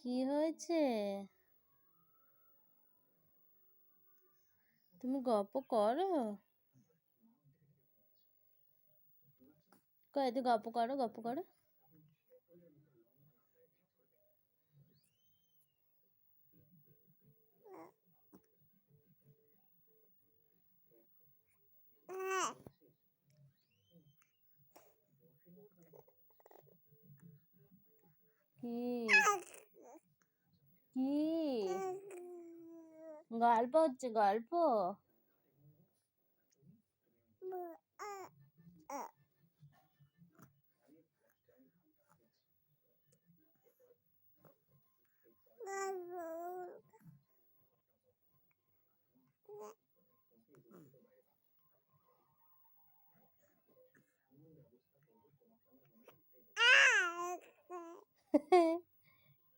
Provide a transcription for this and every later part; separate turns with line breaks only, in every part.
কি হয়েছে? তুমি গল্প করো? কই তুই গল্প করো, গল্প করো। কি কি গল্প হচ্ছে, গল্প?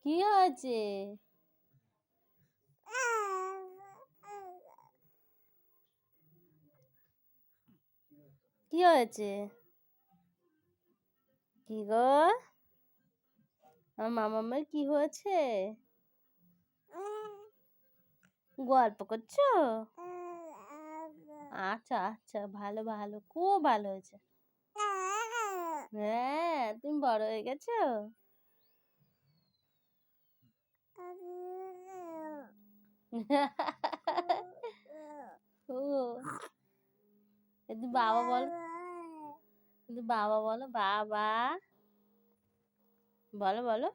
কি হয়েছে? কি হয়েছে? কি গো, আমার মামামের কি হয়েছে? গল্প করছো? আচ্ছা আচ্ছা, ভালো ভালো, খুব ভালো হয়েছে। হ্যাঁ, তুমি বড় হয়ে গেছো। ও, একটু বাবা বলো, একটু বাবা বলো, বাবা বলো বলো।